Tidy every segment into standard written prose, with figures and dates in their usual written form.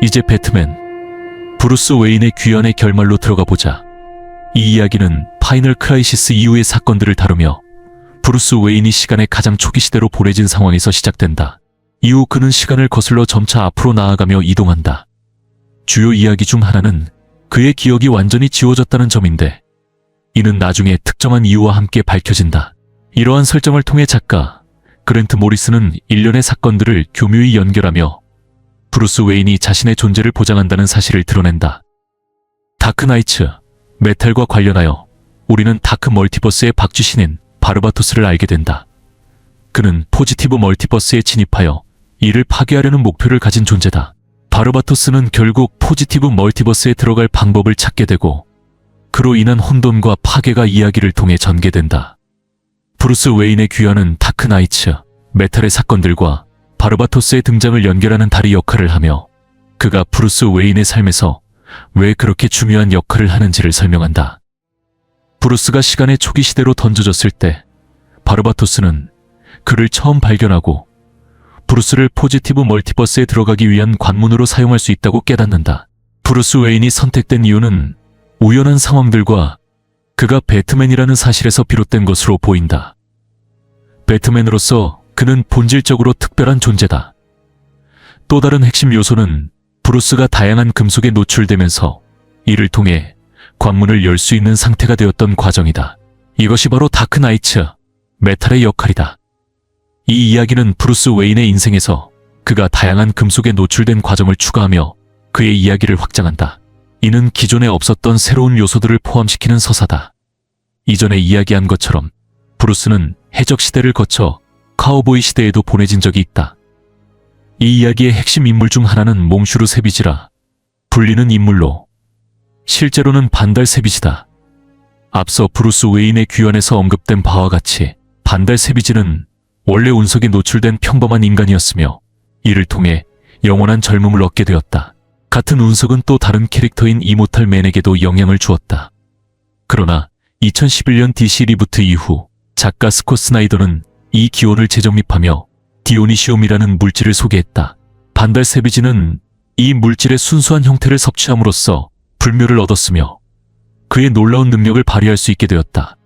이제 배트맨, 브루스 웨인의 귀환의 결말로 들어가 보자. 이 이야기는 파이널 크라이시스 이후의 사건들을 다루며 브루스 웨인이 시간의 가장 초기 시대로 보내진 상황에서 시작된다. 이후 그는 시간을 거슬러 점차 앞으로 나아가며 이동한다. 주요 이야기 중 하나는 그의 기억이 완전히 지워졌다는 점인데, 이는 나중에 특정한 이유와 함께 밝혀진다. 이러한 설정을 통해 작가 그랜트 모리스는 일련의 사건들을 교묘히 연결하며 브루스 웨인이 자신의 존재를 보장한다는 사실을 드러낸다. 다크나이츠, 메탈과 관련하여 우리는 다크 멀티버스의 박쥐신인 바르바토스를 알게 된다. 그는 포지티브 멀티버스에 진입하여 이를 파괴하려는 목표를 가진 존재다. 바르바토스는 결국 포지티브 멀티버스에 들어갈 방법을 찾게 되고, 그로 인한 혼돈과 파괴가 이야기를 통해 전개된다. 브루스 웨인의 귀환은 다크나이츠, 메탈의 사건들과 바르바토스의 등장을 연결하는 다리 역할을 하며, 그가 브루스 웨인의 삶에서 왜 그렇게 중요한 역할을 하는지를 설명한다. 브루스가 시간의 초기 시대로 던져졌을 때 바르바토스는 그를 처음 발견하고 브루스를 포지티브 멀티버스에 들어가기 위한 관문으로 사용할 수 있다고 깨닫는다. 브루스 웨인이 선택된 이유는 우연한 상황들과 그가 배트맨이라는 사실에서 비롯된 것으로 보인다. 배트맨으로서 그는 본질적으로 특별한 존재다. 또 다른 핵심 요소는 브루스가 다양한 금속에 노출되면서 이를 통해 관문을 열 수 있는 상태가 되었던 과정이다. 이것이 바로 다크나이츠, 메탈의 역할이다. 이 이야기는 브루스 웨인의 인생에서 그가 다양한 금속에 노출된 과정을 추가하며 그의 이야기를 확장한다. 이는 기존에 없었던 새로운 요소들을 포함시키는 서사다. 이전에 이야기한 것처럼 브루스는 해적 시대를 거쳐 카우보이 시대에도 보내진 적이 있다. 이 이야기의 핵심 인물 중 하나는 몽슈르 세비지라 불리는 인물로, 실제로는 반달 세비지다. 앞서 브루스 웨인의 귀환에서 언급된 바와 같이 반달 세비지는 원래 운석에 노출된 평범한 인간이었으며 이를 통해 영원한 젊음을 얻게 되었다. 같은 운석은 또 다른 캐릭터인 이모탈 맨에게도 영향을 주었다. 그러나 2011년 DC 리부트 이후 작가 스콧 스나이더는 이 기원을 재정립하며 디오니시움이라는 물질을 소개했다. 반달 세비지는 이 물질의 순수한 형태를 섭취함으로써 불멸을 얻었으며 그의 놀라운 능력을 발휘할 수 있게 되었다.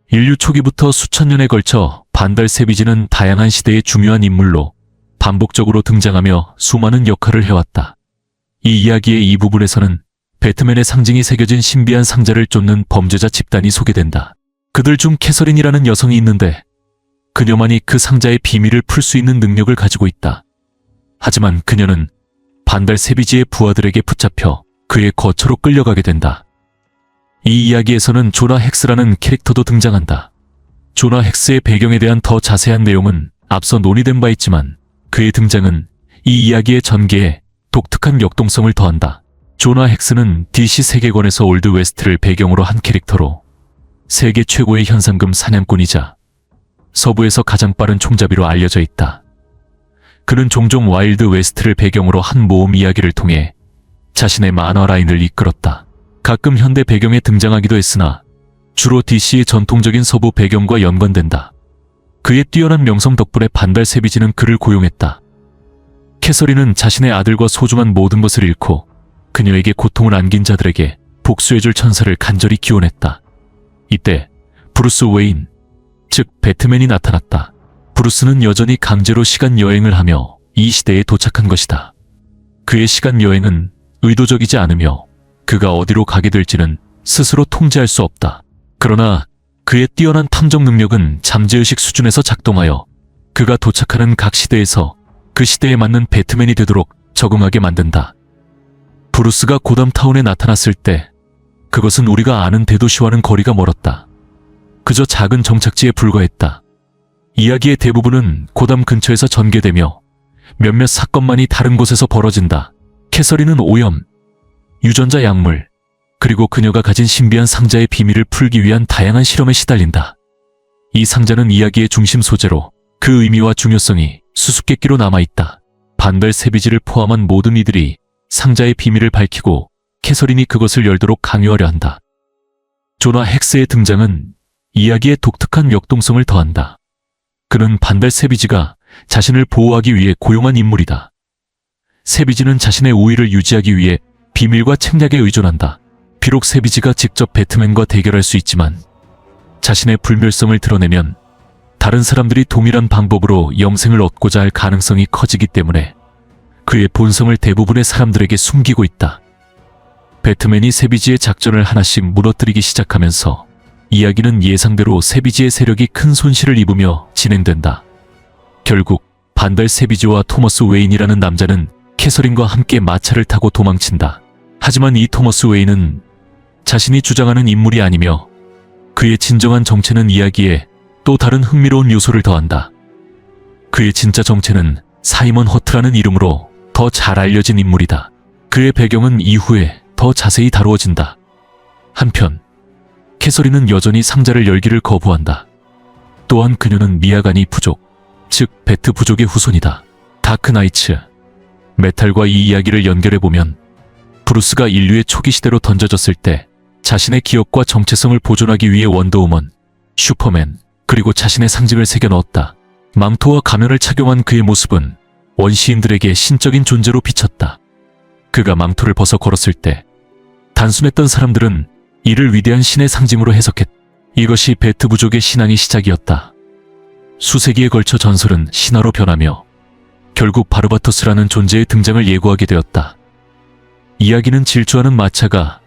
인류 초기부터 수천 년에 걸쳐 반달 세비지는 다양한 시대의 중요한 인물로 반복적으로 등장하며 수많은 역할을 해왔다. 이 이야기의 이 부분에서는 배트맨의 상징이 새겨진 신비한 상자를 쫓는 범죄자 집단이 소개된다. 그들 중 캐서린이라는 여성이 있는데 그녀만이 그 상자의 비밀을 풀 수 있는 능력을 가지고 있다. 하지만 그녀는 반달 세비지의 부하들에게 붙잡혀 그의 거처로 끌려가게 된다. 이 이야기에서는 조나 헥스라는 캐릭터도 등장한다. 조나 헥스의 배경에 대한 더 자세한 내용은 앞서 논의된 바 있지만 그의 등장은 이 이야기의 전개에 독특한 역동성을 더한다. 조나 헥스는 DC 세계관에서 올드 웨스트를 배경으로 한 캐릭터로 세계 최고의 현상금 사냥꾼이자 서부에서 가장 빠른 총잡이로 알려져 있다. 그는 종종 와일드 웨스트를 배경으로 한 모험 이야기를 통해 자신의 만화 라인을 이끌었다. 가끔 현대 배경에 등장하기도 했으나 주로 DC의 전통적인 서부 배경과 연관된다. 그의 뛰어난 명성 덕분에 반달 세비지는 그를 고용했다. 캐서린은 자신의 아들과 소중한 모든 것을 잃고 그녀에게 고통을 안긴 자들에게 복수해줄 천사를 간절히 기원했다. 이때 브루스 웨인, 즉 배트맨이 나타났다. 브루스는 여전히 강제로 시간 여행을 하며 이 시대에 도착한 것이다. 그의 시간 여행은 의도적이지 않으며 그가 어디로 가게 될지는 스스로 통제할 수 없다. 그러나 그의 뛰어난 탐정 능력은 잠재의식 수준에서 작동하여 그가 도착하는 각 시대에서 그 시대에 맞는 배트맨이 되도록 적응하게 만든다. 브루스가 고담타운에 나타났을 때 그것은 우리가 아는 대도시와는 거리가 멀었다. 그저 작은 정착지에 불과했다. 이야기의 대부분은 고담 근처에서 전개되며 몇몇 사건만이 다른 곳에서 벌어진다. 캐서린은 오염, 유전자 약물, 그리고 그녀가 가진 신비한 상자의 비밀을 풀기 위한 다양한 실험에 시달린다. 이 상자는 이야기의 중심 소재로 그 의미와 중요성이 수수께끼로 남아있다. 반달 세비지를 포함한 모든 이들이 상자의 비밀을 밝히고 캐서린이 그것을 열도록 강요하려 한다. 조나 헥스의 등장은 이야기의 독특한 역동성을 더한다. 그는 반달 세비지가 자신을 보호하기 위해 고용한 인물이다. 세비지는 자신의 우위를 유지하기 위해 비밀과 책략에 의존한다. 비록 세비지가 직접 배트맨과 대결할 수 있지만 자신의 불멸성을 드러내면 다른 사람들이 동일한 방법으로 영생을 얻고자 할 가능성이 커지기 때문에 그의 본성을 대부분의 사람들에게 숨기고 있다. 배트맨이 세비지의 작전을 하나씩 무너뜨리기 시작하면서 이야기는 예상대로 세비지의 세력이 큰 손실을 입으며 진행된다. 결국 반달 세비지와 토머스 웨인이라는 남자는 캐서린과 함께 마차를 타고 도망친다. 하지만 이 토머스 웨인은 자신이 주장하는 인물이 아니며 그의 진정한 정체는 이야기에 또 다른 흥미로운 요소를 더한다. 그의 진짜 정체는 사이먼 허트라는 이름으로 더 잘 알려진 인물이다. 그의 배경은 이후에 더 자세히 다루어진다. 한편 캐서린은 여전히 상자를 열기를 거부한다. 또한 그녀는 미아간이 부족, 즉 배트 부족의 후손이다. 다크나이츠, 메탈과 이 이야기를 연결해보면 브루스가 인류의 초기 시대로 던져졌을 때 자신의 기억과 정체성을 보존하기 위해 원더우먼, 슈퍼맨, 그리고 자신의 상징을 새겨 넣었다. 망토와 가면을 착용한 그의 모습은 원시인들에게 신적인 존재로 비쳤다. 그가 망토를 벗어 걸었을 때 단순했던 사람들은 이를 위대한 신의 상징으로 해석했다. 이것이 배트 부족의 신앙의 시작이었다. 수세기에 걸쳐 전설은 신화로 변하며 결국 바르바토스라는 존재의 등장을 예고하게 되었다. 이야기는 질주하는 마차가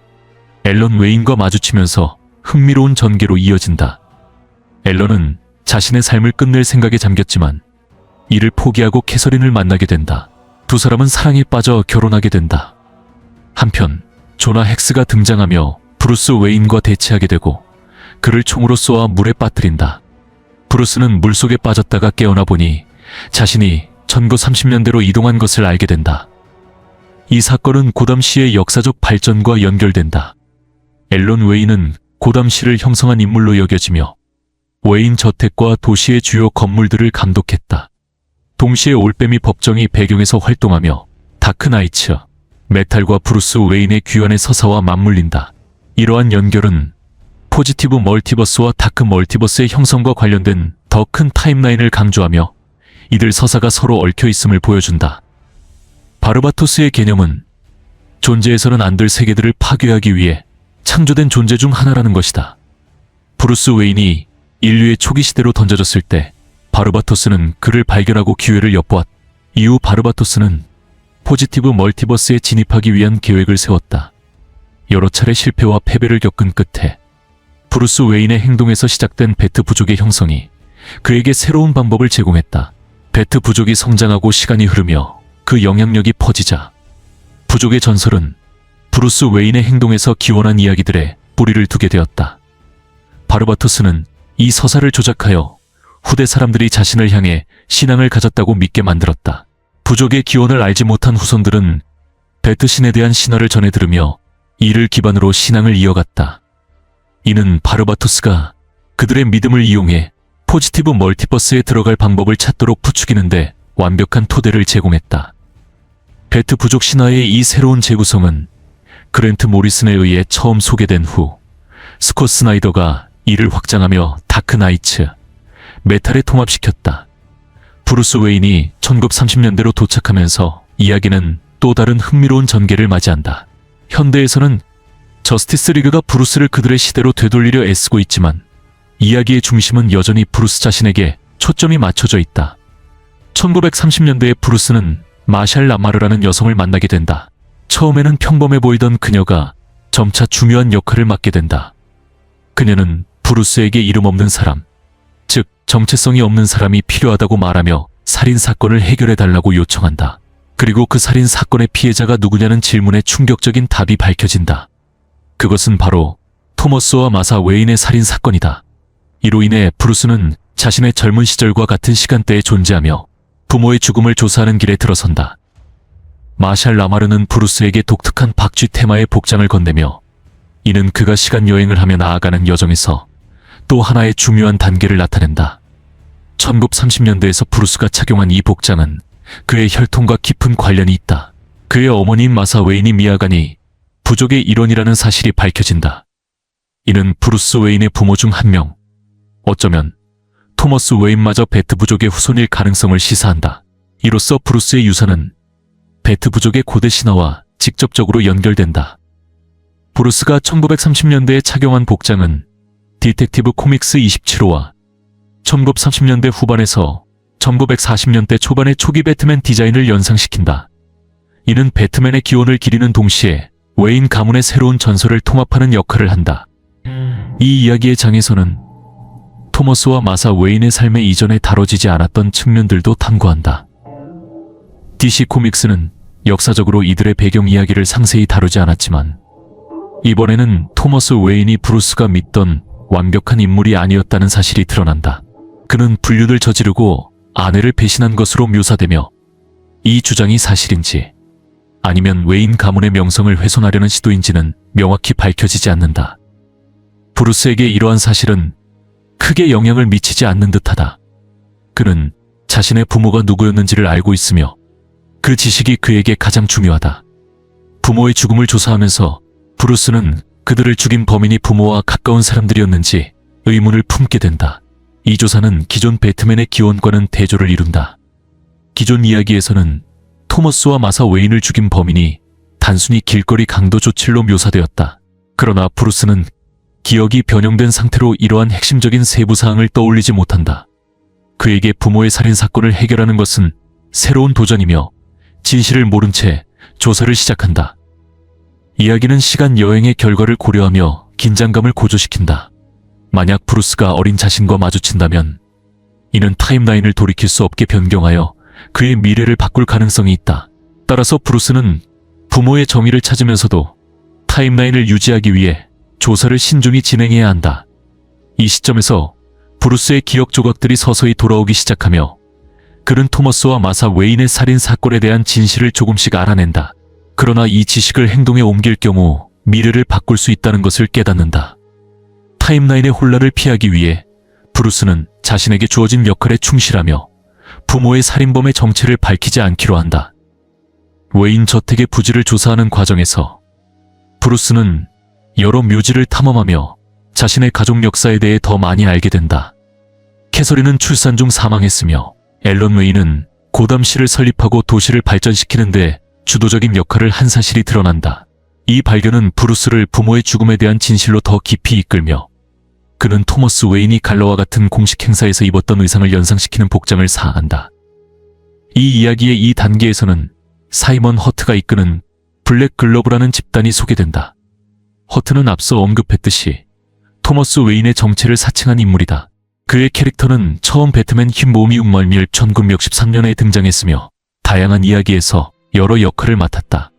앨런 웨인과 마주치면서 흥미로운 전개로 이어진다. 앨런은 자신의 삶을 끝낼 생각에 잠겼지만 이를 포기하고 캐서린을 만나게 된다. 두 사람은 사랑에 빠져 결혼하게 된다. 한편 조나 헥스가 등장하며 브루스 웨인과 대치하게 되고 그를 총으로 쏘아 물에 빠뜨린다. 브루스는 물속에 빠졌다가 깨어나 보니 자신이 1930년대로 이동한 것을 알게 된다. 이 사건은 고담시의 역사적 발전과 연결된다. 앨런 웨인은 고담시를 형성한 인물로 여겨지며 웨인 저택과 도시의 주요 건물들을 감독했다. 동시에 올빼미 법정이 배경에서 활동하며 다크나이츠, 메탈과 브루스 웨인의 귀환의 서사와 맞물린다. 이러한 연결은 포지티브 멀티버스와 다크 멀티버스의 형성과 관련된 더 큰 타임라인을 강조하며 이들 서사가 서로 얽혀 있음을 보여준다. 바르바토스의 개념은 존재해서는 안 될 세계들을 파괴하기 위해 창조된 존재 중 하나라는 것이다. 브루스 웨인이 인류의 초기 시대로 던져졌을 때 바르바토스는 그를 발견하고 기회를 엿보았다. 이후 바르바토스는 포지티브 멀티버스에 진입하기 위한 계획을 세웠다. 여러 차례 실패와 패배를 겪은 끝에 브루스 웨인의 행동에서 시작된 배트 부족의 형성이 그에게 새로운 방법을 제공했다. 배트 부족이 성장하고 시간이 흐르며 그 영향력이 퍼지자 부족의 전설은 브루스 웨인의 행동에서 기원한 이야기들에 뿌리를 두게 되었다. 바르바토스는 이 서사를 조작하여 후대 사람들이 자신을 향해 신앙을 가졌다고 믿게 만들었다. 부족의 기원을 알지 못한 후손들은 배트 신에 대한 신화를 전해 들으며 이를 기반으로 신앙을 이어갔다. 이는 바르바토스가 그들의 믿음을 이용해 포지티브 멀티버스에 들어갈 방법을 찾도록 부추기는데 완벽한 토대를 제공했다. 배트 부족 신화의 이 새로운 재구성은 그랜트 모리슨에 의해 처음 소개된 후 스콧 스나이더가 이를 확장하며 다크나이츠, 메탈에 통합시켰다. 브루스 웨인이 1930년대로 도착하면서 이야기는 또 다른 흥미로운 전개를 맞이한다. 현대에서는 저스티스 리그가 브루스를 그들의 시대로 되돌리려 애쓰고 있지만 이야기의 중심은 여전히 브루스 자신에게 초점이 맞춰져 있다. 1930년대에 브루스는 마샬 라마르라는 여성을 만나게 된다. 처음에는 평범해 보이던 그녀가 점차 중요한 역할을 맡게 된다. 그녀는 브루스에게 이름 없는 사람, 즉 정체성이 없는 사람이 필요하다고 말하며 살인사건을 해결해달라고 요청한다. 그리고 그 살인사건의 피해자가 누구냐는 질문에 충격적인 답이 밝혀진다. 그것은 바로 토머스와 마사 웨인의 살인사건이다. 이로 인해 브루스는 자신의 젊은 시절과 같은 시간대에 존재하며 부모의 죽음을 조사하는 길에 들어선다. 마샬 라마르는 브루스에게 독특한 박쥐 테마의 복장을 건네며 이는 그가 시간 여행을 하며 나아가는 여정에서 또 하나의 중요한 단계를 나타낸다. 1930년대에서 브루스가 착용한 이 복장은 그의 혈통과 깊은 관련이 있다. 그의 어머니인 마사 웨인이 미아간이 부족의 일원이라는 사실이 밝혀진다. 이는 브루스 웨인의 부모 중 한 명, 어쩌면 토머스 웨인마저 배트 부족의 후손일 가능성을 시사한다. 이로써 브루스의 유산은 베트 부족의 고대 신화와 직접적으로 연결된다. 브루스가 1930년대에 착용한 복장은 디텍티브 코믹스 27호와 1930년대 후반에서 1940년대 초반의 초기 배트맨 디자인을 연상시킨다. 이는 배트맨의 기원을 기리는 동시에 웨인 가문의 새로운 전설을 통합하는 역할을 한다. 이 이야기의 장에서는 토머스와 마사 웨인의 삶의 이전에 다뤄지지 않았던 측면들도 탐구한다. DC 코믹스는 역사적으로 이들의 배경 이야기를 상세히 다루지 않았지만 이번에는 토머스 웨인이 브루스가 믿던 완벽한 인물이 아니었다는 사실이 드러난다. 그는 불륜을 저지르고 아내를 배신한 것으로 묘사되며 이 주장이 사실인지 아니면 웨인 가문의 명성을 훼손하려는 시도인지는 명확히 밝혀지지 않는다. 브루스에게 이러한 사실은 크게 영향을 미치지 않는 듯하다. 그는 자신의 부모가 누구였는지를 알고 있으며 그 지식이 그에게 가장 중요하다. 부모의 죽음을 조사하면서 브루스는 그들을 죽인 범인이 부모와 가까운 사람들이었는지 의문을 품게 된다. 이 조사는 기존 배트맨의 기원과는 대조를 이룬다. 기존 이야기에서는 토머스와 마사 웨인을 죽인 범인이 단순히 길거리 강도 조칠로 묘사되었다. 그러나 브루스는 기억이 변형된 상태로 이러한 핵심적인 세부 사항을 떠올리지 못한다. 그에게 부모의 살인 사건을 해결하는 것은 새로운 도전이며 진실을 모른 채 조사를 시작한다. 이야기는 시간 여행의 결과를 고려하며 긴장감을 고조시킨다. 만약 브루스가 어린 자신과 마주친다면 이는 타임라인을 돌이킬 수 없게 변경하여 그의 미래를 바꿀 가능성이 있다. 따라서 브루스는 부모의 정의를 찾으면서도 타임라인을 유지하기 위해 조사를 신중히 진행해야 한다. 이 시점에서 브루스의 기억 조각들이 서서히 돌아오기 시작하며 그는 토머스와 마사 웨인의 살인 사건에 대한 진실을 조금씩 알아낸다. 그러나 이 지식을 행동에 옮길 경우 미래를 바꿀 수 있다는 것을 깨닫는다. 타임라인의 혼란을 피하기 위해 브루스는 자신에게 주어진 역할에 충실하며 부모의 살인범의 정체를 밝히지 않기로 한다. 웨인 저택의 부지를 조사하는 과정에서 브루스는 여러 묘지를 탐험하며 자신의 가족 역사에 대해 더 많이 알게 된다. 캐서린은 출산 중 사망했으며 앨런 웨인은 고담시를 설립하고 도시를 발전시키는 데 주도적인 역할을 한 사실이 드러난다. 이 발견은 브루스를 부모의 죽음에 대한 진실로 더 깊이 이끌며 그는 토머스 웨인이 갈러와 같은 공식 행사에서 입었던 의상을 연상시키는 복장을 사한다. 이 이야기의 이 단계에서는 사이먼 허트가 이끄는 블랙 글러브라는 집단이 소개된다. 허트는 앞서 언급했듯이 토머스 웨인의 정체를 사칭한 인물이다. 그의 캐릭터는 처음 배트맨 흰모음이 운말밀 1913년에 등장했으며 다양한 이야기에서 여러 역할을 맡았다.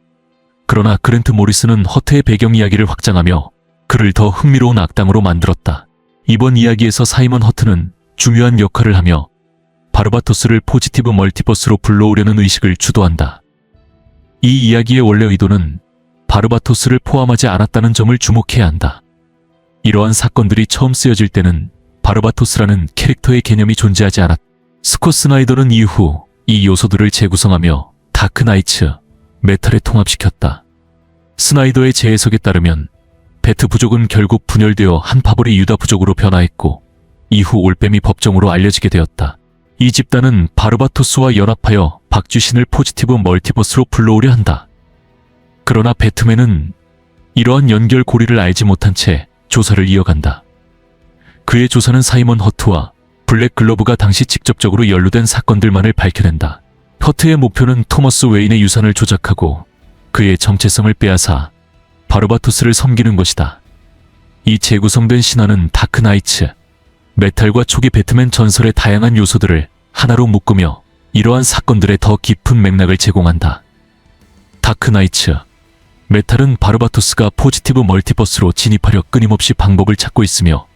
그러나 그랜트 모리스는 허트의 배경 이야기를 확장하며 그를 더 흥미로운 악당으로 만들었다. 이번 이야기에서 사이먼 허트는 중요한 역할을 하며 바르바토스를 포지티브 멀티버스로 불러오려는 의식을 주도한다. 이 이야기의 원래 의도는 바르바토스를 포함하지 않았다는 점을 주목해야 한다. 이러한 사건들이 처음 쓰여질 때는 바르바토스라는 캐릭터의 개념이 존재하지 않았다. 스콧 스나이더는 이후 이 요소들을 재구성하며 다크나이츠, 메탈에 통합시켰다. 스나이더의 재해석에 따르면 베트 부족은 결국 분열되어 한 파벌이 유다 부족으로 변화했고 이후 올빼미 법정으로 알려지게 되었다. 이 집단은 바르바토스와 연합하여 박쥐신을 포지티브 멀티버스로 불러오려 한다. 그러나 배트맨은 이러한 연결 고리를 알지 못한 채 조사를 이어간다. 그의 조사는 사이먼 허트와 블랙 글러브가 당시 직접적으로 연루된 사건들만을 밝혀낸다. 허트의 목표는 토머스 웨인의 유산을 조작하고 그의 정체성을 빼앗아 바르바토스를 섬기는 것이다. 이 재구성된 신화는 다크나이츠, 메탈과 초기 배트맨 전설의 다양한 요소들을 하나로 묶으며 이러한 사건들의 더 깊은 맥락을 제공한다. 다크나이츠, 메탈은 바르바토스가 포지티브 멀티버스로 진입하려 끊임없이 방법을 찾고 있으며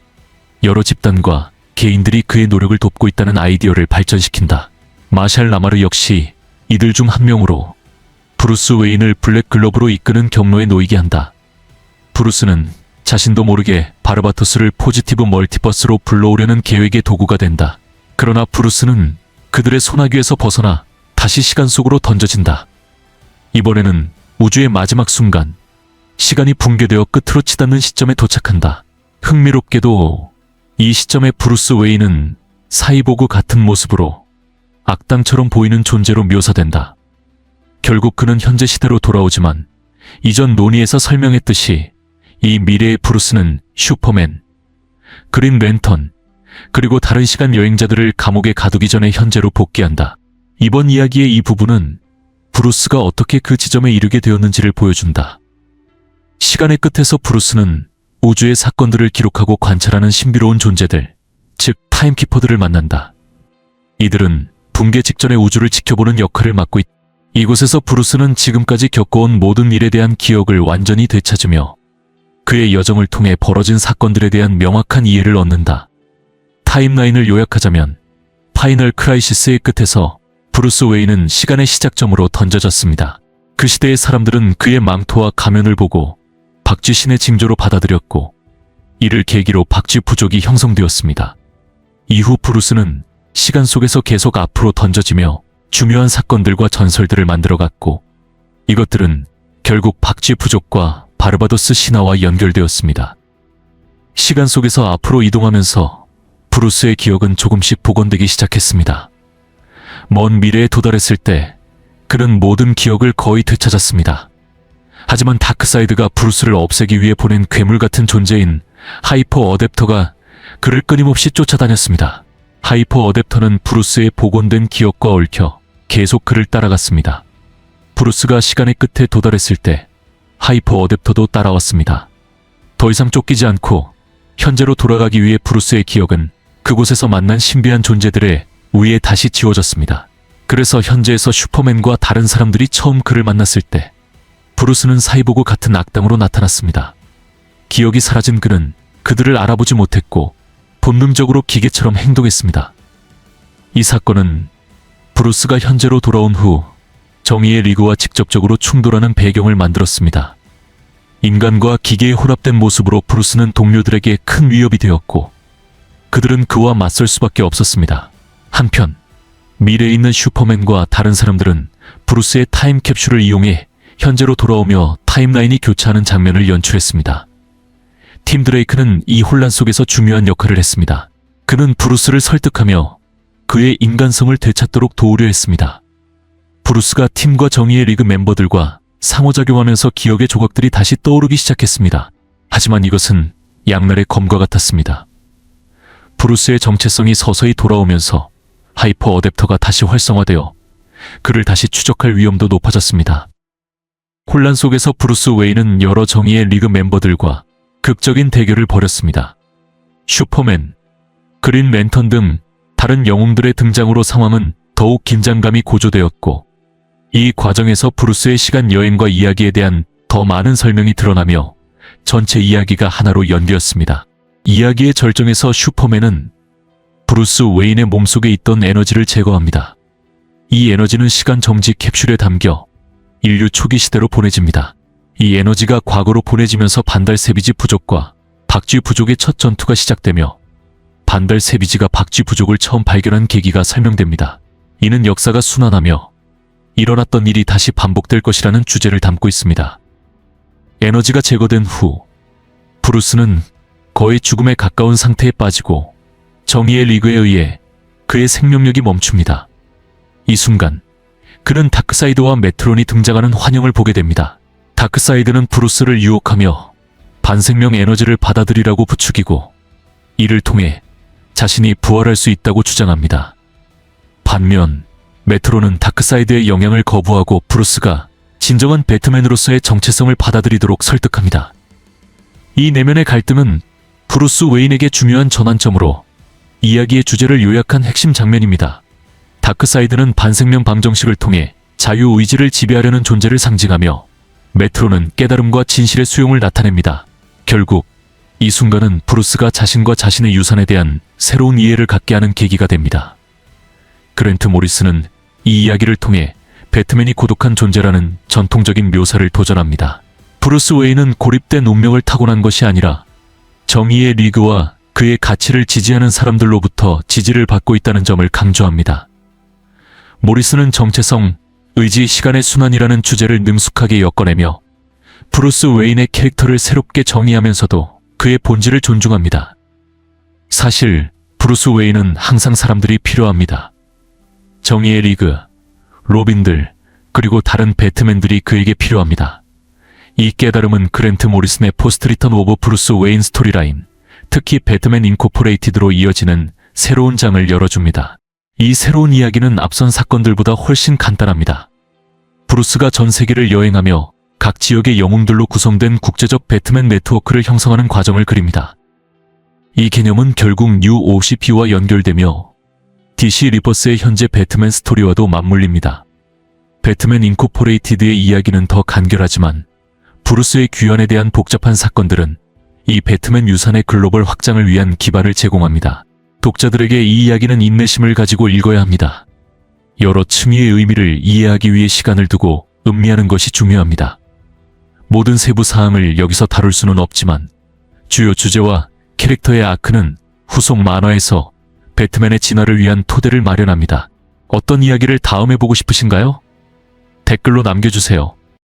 여러 집단과 개인들이 그의 노력을 돕고 있다는 아이디어를 발전시킨다. 마샬 라마르 역시 이들 중 한 명으로 브루스 웨인을 블랙 글러브로 이끄는 경로에 놓이게 한다. 브루스는 자신도 모르게 바르바토스를 포지티브 멀티버스로 불러오려는 계획의 도구가 된다. 그러나 브루스는 그들의 소나기에서 벗어나 다시 시간 속으로 던져진다. 이번에는 우주의 마지막 순간, 시간이 붕괴되어 끝으로 치닫는 시점에 도착한다. 흥미롭게도 이 시점에 브루스 웨인은 사이보그 같은 모습으로 악당처럼 보이는 존재로 묘사된다. 결국 그는 현재 시대로 돌아오지만 이전 논의에서 설명했듯이 이 미래의 브루스는 슈퍼맨, 그린 랜턴, 그리고 다른 시간 여행자들을 감옥에 가두기 전에 현재로 복귀한다. 이번 이야기의 이 부분은 브루스가 어떻게 그 지점에 이르게 되었는지를 보여준다. 시간의 끝에서 브루스는 우주의 사건들을 기록하고 관찰하는 신비로운 존재들, 즉 타임키퍼들을 만난다. 이들은 붕괴 직전의 우주를 지켜보는 역할을 맡고 있다. 이곳에서 브루스는 지금까지 겪어온 모든 일에 대한 기억을 완전히 되찾으며 그의 여정을 통해 벌어진 사건들에 대한 명확한 이해를 얻는다. 타임라인을 요약하자면 파이널 크라이시스의 끝에서 브루스 웨인은 시간의 시작점으로 던져졌습니다. 그 시대의 사람들은 그의 망토와 가면을 보고 박쥐 신의 징조로 받아들였고 이를 계기로 박쥐 부족이 형성되었습니다. 이후 브루스는 시간 속에서 계속 앞으로 던져지며 중요한 사건들과 전설들을 만들어갔고 이것들은 결국 박쥐 부족과 바르바도스 신화와 연결되었습니다. 시간 속에서 앞으로 이동하면서 브루스의 기억은 조금씩 복원되기 시작했습니다. 먼 미래에 도달했을 때 그는 모든 기억을 거의 되찾았습니다. 하지만 다크사이드가 브루스를 없애기 위해 보낸 괴물 같은 존재인 하이퍼 어댑터가 그를 끊임없이 쫓아다녔습니다. 하이퍼 어댑터는 브루스의 복원된 기억과 얽혀 계속 그를 따라갔습니다. 브루스가 시간의 끝에 도달했을 때 하이퍼 어댑터도 따라왔습니다. 더 이상 쫓기지 않고 현재로 돌아가기 위해 브루스의 기억은 그곳에서 만난 신비한 존재들의 위에 다시 지워졌습니다. 그래서 현재에서 슈퍼맨과 다른 사람들이 처음 그를 만났을 때 브루스는 사이보그 같은 악당으로 나타났습니다. 기억이 사라진 그는 그들을 알아보지 못했고 본능적으로 기계처럼 행동했습니다. 이 사건은 브루스가 현재로 돌아온 후 정의의 리그와 직접적으로 충돌하는 배경을 만들었습니다. 인간과 기계의 혼합된 모습으로 브루스는 동료들에게 큰 위협이 되었고 그들은 그와 맞설 수밖에 없었습니다. 한편 미래에 있는 슈퍼맨과 다른 사람들은 브루스의 타임캡슐을 이용해 현재로 돌아오며 타임라인이 교차하는 장면을 연출했습니다. 팀 드레이크는 이 혼란 속에서 중요한 역할을 했습니다. 그는 브루스를 설득하며 그의 인간성을 되찾도록 도우려 했습니다. 브루스가 팀과 정의의 리그 멤버들과 상호작용하면서 기억의 조각들이 다시 떠오르기 시작했습니다. 하지만 이것은 양날의 검과 같았습니다. 브루스의 정체성이 서서히 돌아오면서 하이퍼 어댑터가 다시 활성화되어 그를 다시 추적할 위험도 높아졌습니다. 혼란 속에서 브루스 웨인은 여러 정의의 리그 멤버들과 극적인 대결을 벌였습니다. 슈퍼맨, 그린 랜턴 등 다른 영웅들의 등장으로 상황은 더욱 긴장감이 고조되었고 이 과정에서 브루스의 시간 여행과 이야기에 대한 더 많은 설명이 드러나며 전체 이야기가 하나로 연결되었습니다. 이야기의 절정에서 슈퍼맨은 브루스 웨인의 몸속에 있던 에너지를 제거합니다. 이 에너지는 시간 정지 캡슐에 담겨 인류 초기 시대로 보내집니다. 이 에너지가 과거로 보내지면서 반달 세비지 부족과 박쥐 부족의 첫 전투가 시작되며 반달 세비지가 박쥐 부족을 처음 발견한 계기가 설명됩니다. 이는 역사가 순환하며 일어났던 일이 다시 반복될 것이라는 주제를 담고 있습니다. 에너지가 제거된 후 브루스는 거의 죽음에 가까운 상태에 빠지고 정의의 리그에 의해 그의 생명력이 멈춥니다. 이 순간 그는 다크사이드와 메트론이 등장하는 환영을 보게 됩니다. 다크사이드는 브루스를 유혹하며 반생명 에너지를 받아들이라고 부추기고 이를 통해 자신이 부활할 수 있다고 주장합니다. 반면 메트론은 다크사이드의 영향을 거부하고 브루스가 진정한 배트맨으로서의 정체성을 받아들이도록 설득합니다. 이 내면의 갈등은 브루스 웨인에게 중요한 전환점으로 이야기의 주제를 요약한 핵심 장면입니다. 다크사이드는 반생명 방정식을 통해 자유의지를 지배하려는 존재를 상징하며 메트로는 깨달음과 진실의 수용을 나타냅니다. 결국 이 순간은 브루스가 자신과 자신의 유산에 대한 새로운 이해를 갖게 하는 계기가 됩니다. 그랜트 모리스는 이 이야기를 통해 배트맨이 고독한 존재라는 전통적인 묘사를 도전합니다. 브루스 웨인은 고립된 운명을 타고난 것이 아니라 정의의 리그와 그의 가치를 지지하는 사람들로부터 지지를 받고 있다는 점을 강조합니다. 모리스는 정체성, 의지, 시간의 순환이라는 주제를 능숙하게 엮어내며 브루스 웨인의 캐릭터를 새롭게 정의하면서도 그의 본질을 존중합니다. 사실 브루스 웨인은 항상 사람들이 필요합니다. 정의의 리그, 로빈들, 그리고 다른 배트맨들이 그에게 필요합니다. 이 깨달음은 그랜트 모리슨의 포스트리턴 오브 브루스 웨인 스토리라인, 특히 배트맨 인코퍼레이티드로 이어지는 새로운 장을 열어줍니다. 이 새로운 이야기는 앞선 사건들보다 훨씬 간단합니다. 브루스가 전 세계를 여행하며 각 지역의 영웅들로 구성된 국제적 배트맨 네트워크를 형성하는 과정을 그립니다. 이 개념은 결국 뉴 OCP와 연결되며 DC 리버스의 현재 배트맨 스토리와도 맞물립니다. 배트맨 인코퍼레이티드의 이야기는 더 간결하지만 브루스의 귀환에 대한 복잡한 사건들은 이 배트맨 유산의 글로벌 확장을 위한 기반을 제공합니다. 독자들에게 이 이야기는 인내심을 가지고 읽어야 합니다. 여러 층위의 의미를 이해하기 위해 시간을 두고 음미하는 것이 중요합니다. 모든 세부 사항을 여기서 다룰 수는 없지만 주요 주제와 캐릭터의 아크는 후속 만화에서 배트맨의 진화를 위한 토대를 마련합니다. 어떤 이야기를 다음에 보고 싶으신가요? 댓글로 남겨주세요.